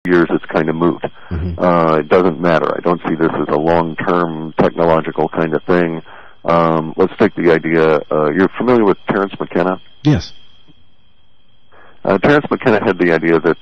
years, it's kind of moot. It doesn't matter. I don't see this as a long-term technological kind of thing. Let's take the idea, you're familiar with Terence McKenna? Yes. Terence McKenna had the idea that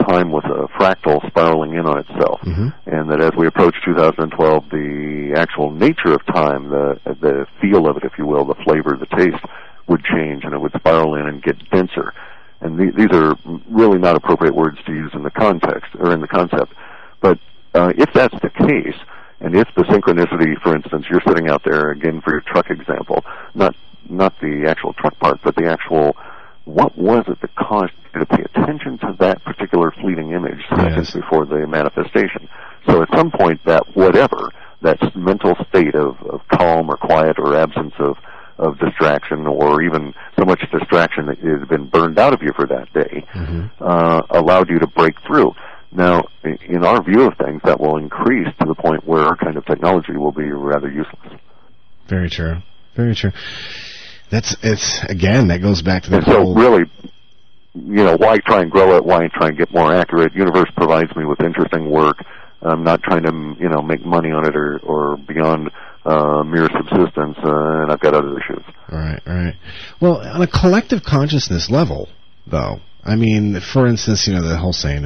time was a fractal spiraling in on itself, and that as we approach 2012, the actual nature of time, the feel of it, if you will, the flavor, the taste, would change, and it would spiral in and get denser. And these are really not appropriate words to use in the context, or in the concept. But if that's the case, and if the synchronicity, for instance, you're sitting out there, again, for your truck example, not the actual truck part, but the actual, what was it that caused you to pay attention to that particular fleeting image seconds before the manifestation? So at some point, that whatever, that mental state of calm or quiet or absence of distraction, or even so much distraction that has been burned out of you for that day, allowed you to break through. Now, in our view of things, that will increase to the point where our kind of technology will be rather useless. Very true. Very true. Again, that goes back to the whole... So really, why try and grow it? Why try and get more accurate? Universe provides me with interesting work. I'm not trying to, make money on it or beyond mere subsistence, and I've got other issues. Right. Well, on a collective consciousness level, though, I mean, for instance, the whole saying,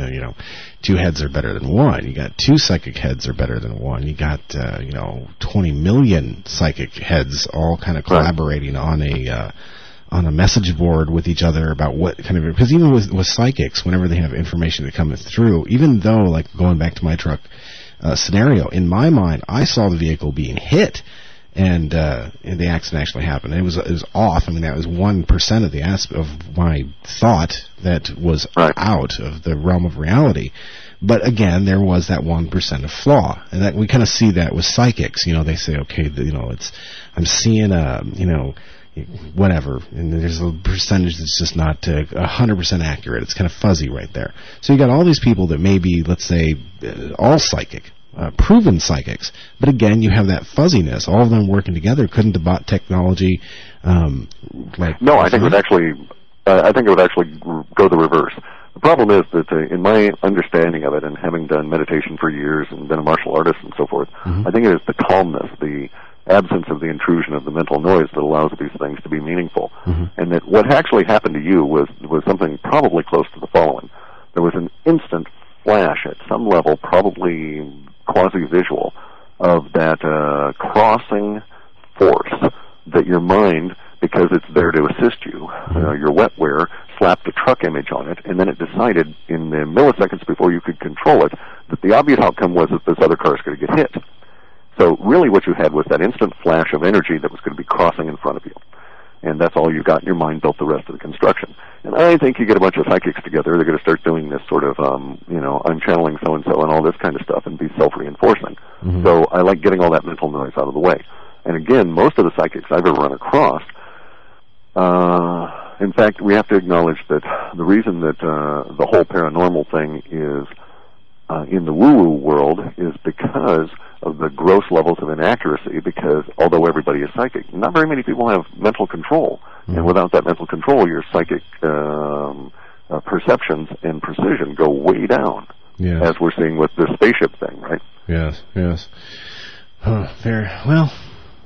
two heads are better than one. You got two psychic heads are better than one. You got, 20 million psychic heads all kind of collaborating on a message board with each other about what kind of, because even with psychics, whenever they have information that comes through, even though, like going back to my truck scenario, in my mind, I saw the vehicle being hit, and the accident actually happened. It was off. I mean, that was 1% of the of my thought that was out of the realm of reality. But again, there was that 1% of flaw, and that we kind of see that with psychics. They say, okay, I'm seeing whatever, and there's a percentage that's just not 100% accurate. It's kind of fuzzy right there. So you got all these people that may be, let's say, all psychic, proven psychics, but again, you have that fuzziness. All of them working together. Couldn't the bot technology No, I think it would actually go the reverse. The problem is that in my understanding of it, and having done meditation for years and been a martial artist and so forth, I think it is the calmness, the absence of the intrusion of the mental noise that allows these things to be meaningful. And that what actually happened to you was something probably close to the following. There was an instant flash at some level, probably quasi-visual, of that crossing force that your mind, because it's there to assist you, your wetware, slapped a truck image on it, and then it decided in the milliseconds before you could control it that the obvious outcome was that this other car is going to get hit. So really what you had was that instant flash of energy that was going to be crossing in front of you. And that's all you got, and your mind built the rest of the construction. And I think you get a bunch of psychics together, they're going to start doing this sort of, I'm channeling so-and-so and all this kind of stuff and be self-reinforcing. So I like getting all that mental noise out of the way. And again, most of the psychics I've ever run across, in fact, we have to acknowledge that the reason that the whole paranormal thing is in the woo-woo world is because of the gross levels of inaccuracy, because although everybody is psychic, not very many people have mental control. And without that mental control, your psychic perceptions and precision go way down, as we're seeing with the spaceship thing, right? Yes. Very well.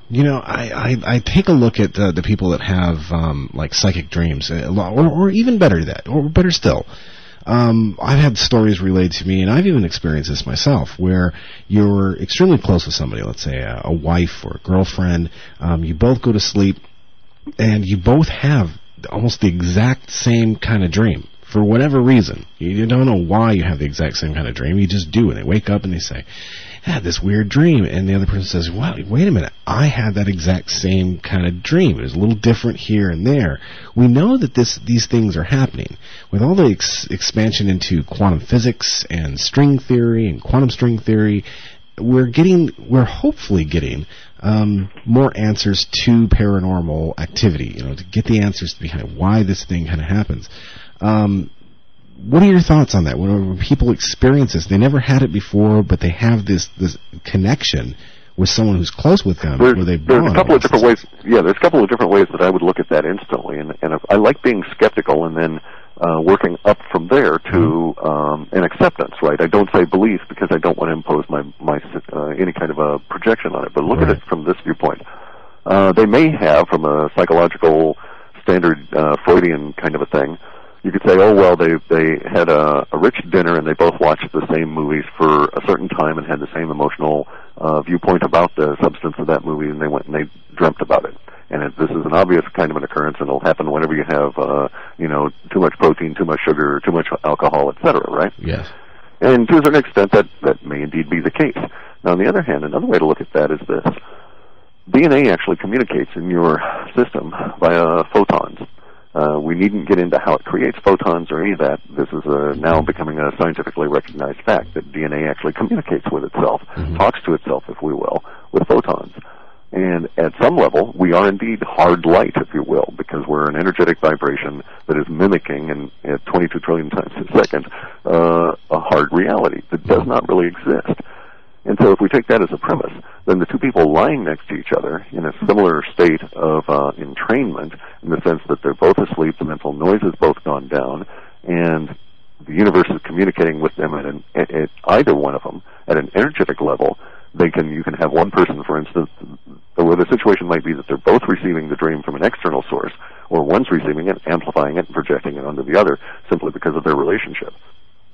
I take a look at the people that have like psychic dreams, or even better that, or better still. I've had stories relayed to me, and I've even experienced this myself, where you're extremely close with somebody, let's say a wife or a girlfriend. You both go to sleep, and you both have almost the exact same kind of dream. For whatever reason. You don't know why you have the exact same kind of dream. You just do, and they wake up and they say, I had this weird dream. And the other person says, wow, wait a minute. I had that exact same kind of dream. It was a little different here and there. We know that these things are happening. With all the expansion into quantum physics and string theory and quantum string theory, we're hopefully getting more answers to paranormal activity, to get the answers behind why this thing kind of happens. What are your thoughts on that? When people experience this, they never had it before, but they have this connection with someone who's close with them, where they bond. There's a couple of different ways. Yeah, there's a couple of different ways that I would look at that instantly, and I like being skeptical and then working up from there to an acceptance, right? I don't say belief because I don't want to impose my any kind of a projection on it, but look at it from this viewpoint. They may have, from a psychological standard Freudian kind of a thing, you could say, oh, well, they had a rich dinner and they both watched the same movies for a certain time and had the same emotional viewpoint about the substance of that movie, and they went and they dreamt about it. And this is an obvious kind of an occurrence, and it'll happen whenever you have, too much protein, too much sugar, too much alcohol, etc., right? Yes. And to a certain extent, that may indeed be the case. Now, on the other hand, another way to look at that is this. DNA actually communicates in your system via photons. We needn't get into how it creates photons or any of that. This is now becoming a scientifically recognized fact that DNA actually communicates with itself, talks to itself, if we will, with photons. And at some level, we are indeed hard light, if you will, because we're an energetic vibration that is mimicking, at 22 trillion times a second, a hard reality that does not really exist. And so if we take that as a premise, then the two people lying next to each other in a similar state of entrainment, in the sense that they're both asleep, the mental noise has both gone down, and the universe is communicating with them at either one of them at an energetic level. You can have one person, for instance, where the situation might be that they're both receiving the dream from an external source, or one's receiving it, amplifying it, and projecting it onto the other simply because of their relationship.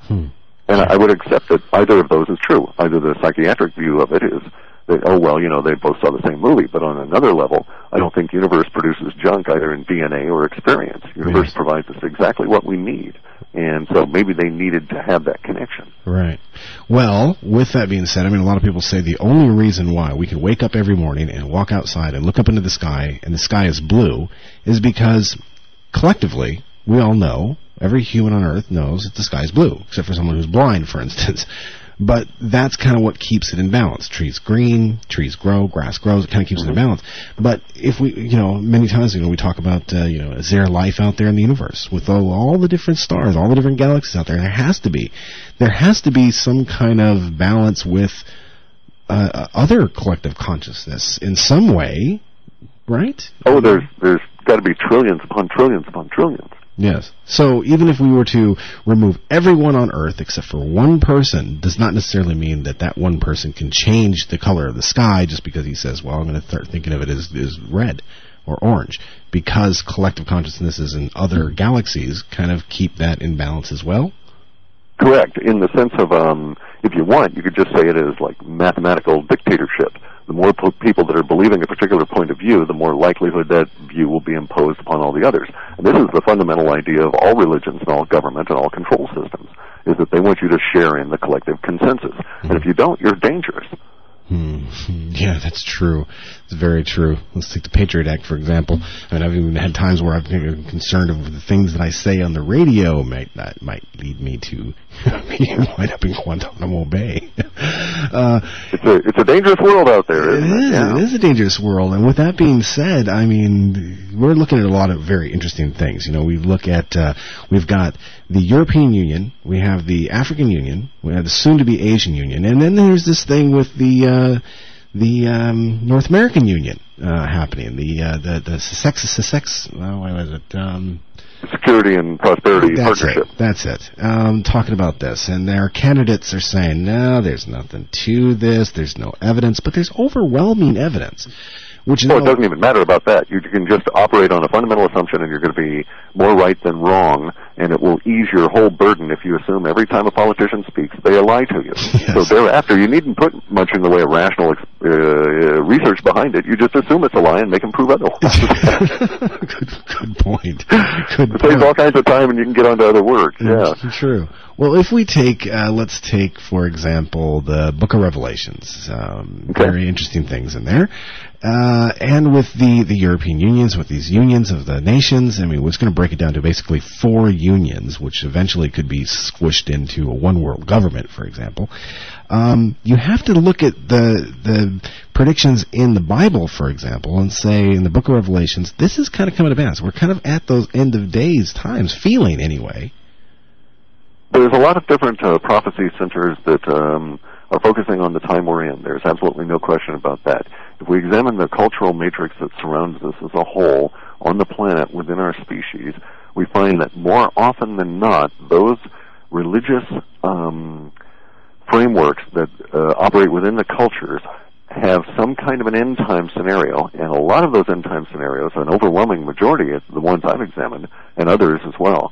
And I would accept that either of those is true. Either the psychiatric view of it is that, oh, well, they both saw the same movie, but on another level, I don't think universe produces junk either in DNA or experience. Universe provides us exactly what we need. And so maybe they needed to have that connection. Right. Well, with that being said, a lot of people say the only reason why we can wake up every morning and walk outside and look up into the sky, and the sky is blue, is because collectively, we all know, every human on Earth knows that the sky is blue, except for someone who's blind, for instance. But that's kind of what keeps it in balance. Trees green, trees grow, grass grows, it kind of keeps it in balance. But if we, many times, we talk about, is there life out there in the universe with all the different stars, all the different galaxies out there? There has to be. There has to be some kind of balance with other collective consciousness in some way, right? Oh, there's got to be trillions upon trillions upon trillions. Yes. So even if we were to remove everyone on Earth except for one person, does not necessarily mean that one person can change the color of the sky just because he says, well, I'm going to start thinking of it as red or orange, because collective consciousnesses in other galaxies kind of keep that in balance as well? Correct. In the sense of, if you want, you could just say it is like mathematical dictatorship. The more people that are believing a particular point of view, the more likelihood that view will be imposed upon all the others. And this is the fundamental idea of all religions and all government and all control systems, is that they want you to share in the collective consensus. And if you don't, you're dangerous. Yeah, that's true. It's very true. Let's take the Patriot Act, for example. I've even had times where I've been concerned of the things that I say on the radio might lead me to wind up in Guantanamo Bay. It's a dangerous world out there, isn't it? Yeah. It is a dangerous world. And with that being said, we're looking at a lot of very interesting things. We look at, we've got the European Union, we have the African Union, we have the soon-to-be Asian Union, and then there's this thing with the North American Union happening, the Security and Prosperity Partnership. That's it. Talking about this, and their candidates are saying, no, there's nothing to this, there's no evidence, but there's overwhelming evidence. It doesn't even matter about that. You can just operate on a fundamental assumption, and you're going to be more right than wrong, and it will ease your whole burden if you assume every time a politician speaks, they lie to you. Yes. So thereafter, you needn't put much in the way of rational research behind it. You just assume it's a lie and make them prove otherwise. Good point. It saves all kinds of time, and you can get on to other work. Yeah, true. Well, if we take, let's take, for example, the Book of Revelations. Very interesting things in there. And with the European unions, with these unions of the nations, it's going to break it down to basically 4 unions, which eventually could be squished into a one-world government, for example. You have to look at the predictions in the Bible, for example, and say in the Book of Revelations, this is kind of coming to pass. We're kind of at those end of days times, feeling anyway. There's a lot of different prophecy centers that are focusing on the time we're in. There's absolutely no question about that. If we examine the cultural matrix that surrounds us as a whole on the planet within our species, we find that more often than not, those religious frameworks that operate within the cultures have some kind of an end-time scenario, and a lot of those end-time scenarios, an overwhelming majority of the ones I've examined, and others as well,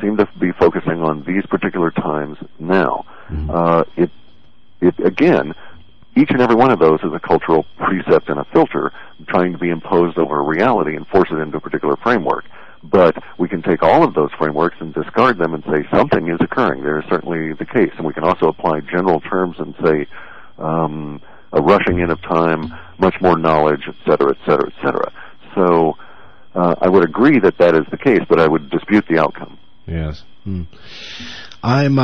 seem to be focusing on these particular times now. Mm-hmm. Again, each and every one of those is a cultural precept and a filter trying to be imposed over reality and force it into a particular framework. But we can take all of those frameworks and discard them and say something is occurring. There is certainly the case. And we can also apply general terms and say a rushing in of time, much more knowledge, et cetera, et cetera, et cetera. So I would agree that that is the case, but I would dispute the outcome. Yes. I'm,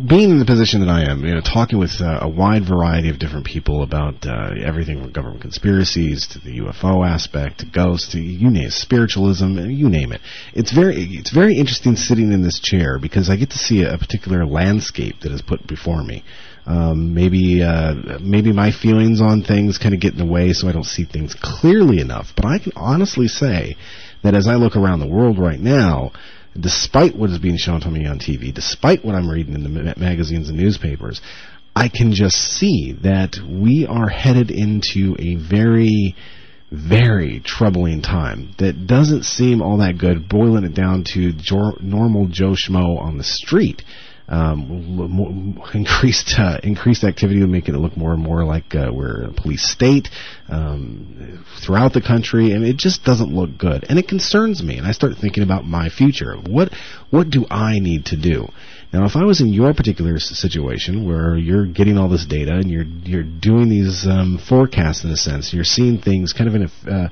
being in the position that I am, talking with a wide variety of different people about everything from government conspiracies to the UFO aspect to ghosts to you name it, spiritualism, you name it. It's very interesting sitting in this chair because I get to see a particular landscape that is put before me. Maybe my feelings on things kind of get in the way, so I don't see things clearly enough. But I can honestly say that as I look around the world right now, despite what is being shown to me on TV, despite what I'm reading in the magazines and newspapers, I can just see that we are headed into a very, very troubling time that doesn't seem all that good, boiling it down to normal Joe Schmo on the street. Increased activity would make it look more and more like we're a police state throughout the country, and it just doesn't look good, and it concerns me. And I start thinking about my future. What do I need to do? Now, if I was in your particular situation where you're getting all this data and you're doing these forecasts in a sense, you're seeing things kind of in a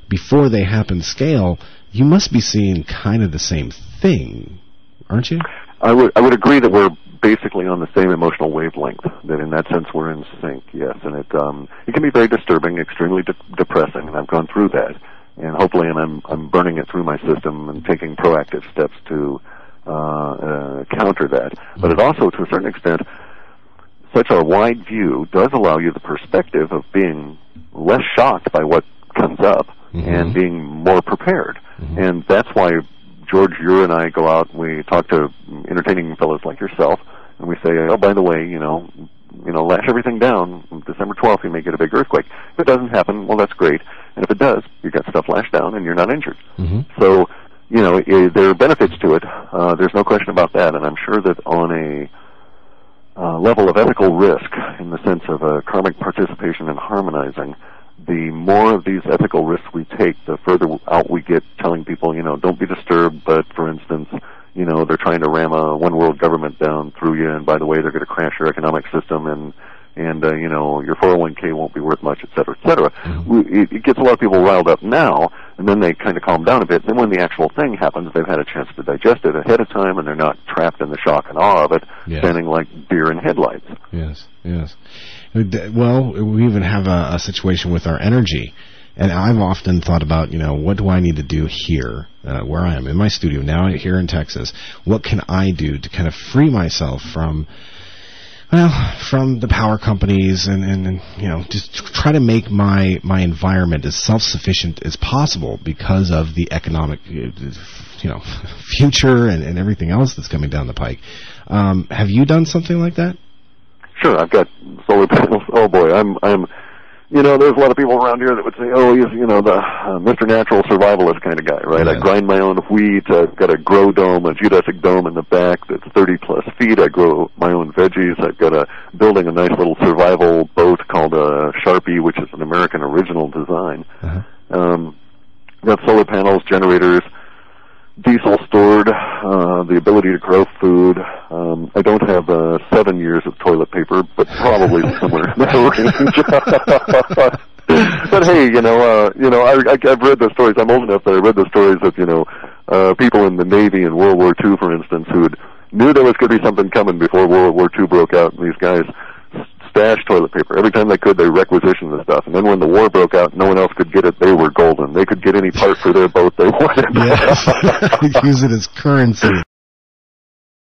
before they happen scale, you must be seeing kind of the same thing, aren't you? I would agree that we're basically on the same emotional wavelength. That in that sense we're in sync. Yes, and it can be very disturbing, extremely depressing, and I've gone through that. And hopefully, I'm burning it through my system and taking proactive steps to counter that. But it also, to a certain extent, such a wide view does allow you the perspective of being less shocked by what comes up and being more prepared. And that's why, George, you and I go out and we talk to entertaining fellows like yourself, and we say, oh, by the way, lash everything down. December 12th, you may get a big earthquake. If it doesn't happen, well, that's great. And if it does, you've got stuff lashed down and you're not injured. So, there are benefits to it. There's no question about that. And I'm sure that on a level of ethical risk, in the sense of karmic participation and harmonizing, the more of these ethical risks we take, the further out we get telling people, don't be disturbed, but for instance, they're trying to ram a one-world government down through you, and by the way, they're going to crash your economic system, and your 401k won't be worth much, et cetera, et cetera. It gets a lot of people riled up now, and then they kind of calm down a bit, and then when the actual thing happens, they've had a chance to digest it ahead of time, and they're not trapped in the shock and awe of it, standing like deer in headlights. Yes. Well, we even have a situation with our energy, and I've often thought about, what do I need to do here, where I am in my studio now here in Texas? What can I do to kind of free myself from the power companies and just try to make my environment as self-sufficient as possible because of the economic, future and everything else that's coming down the pike. Have you done something like that? Sure, I've got solar panels. Oh boy, I'm there's a lot of people around here that would say, oh, he's, the Mr. Natural Survivalist kind of guy, right? Yeah. I grind my own wheat. I've got a grow dome, a geodesic dome in the back that's 30 plus feet. I grow my own veggies. I've got building a nice little survival boat called a Sharpie, which is an American original design. Got solar panels, generators, diesel stored, the ability to grow food. I don't have 7 years of toilet paper, but probably somewhere in that range. But hey, I've read the stories. I'm old enough that I read the stories of people in the Navy in World War II, for instance, who knew there was going to be something coming before World War II broke out, and these guys stashed toilet paper. Every time they could, they requisitioned the stuff. And then when the war broke out, no one else could get it. They were golden. They could get any part for their boat they wanted. Yes. Use it as currency.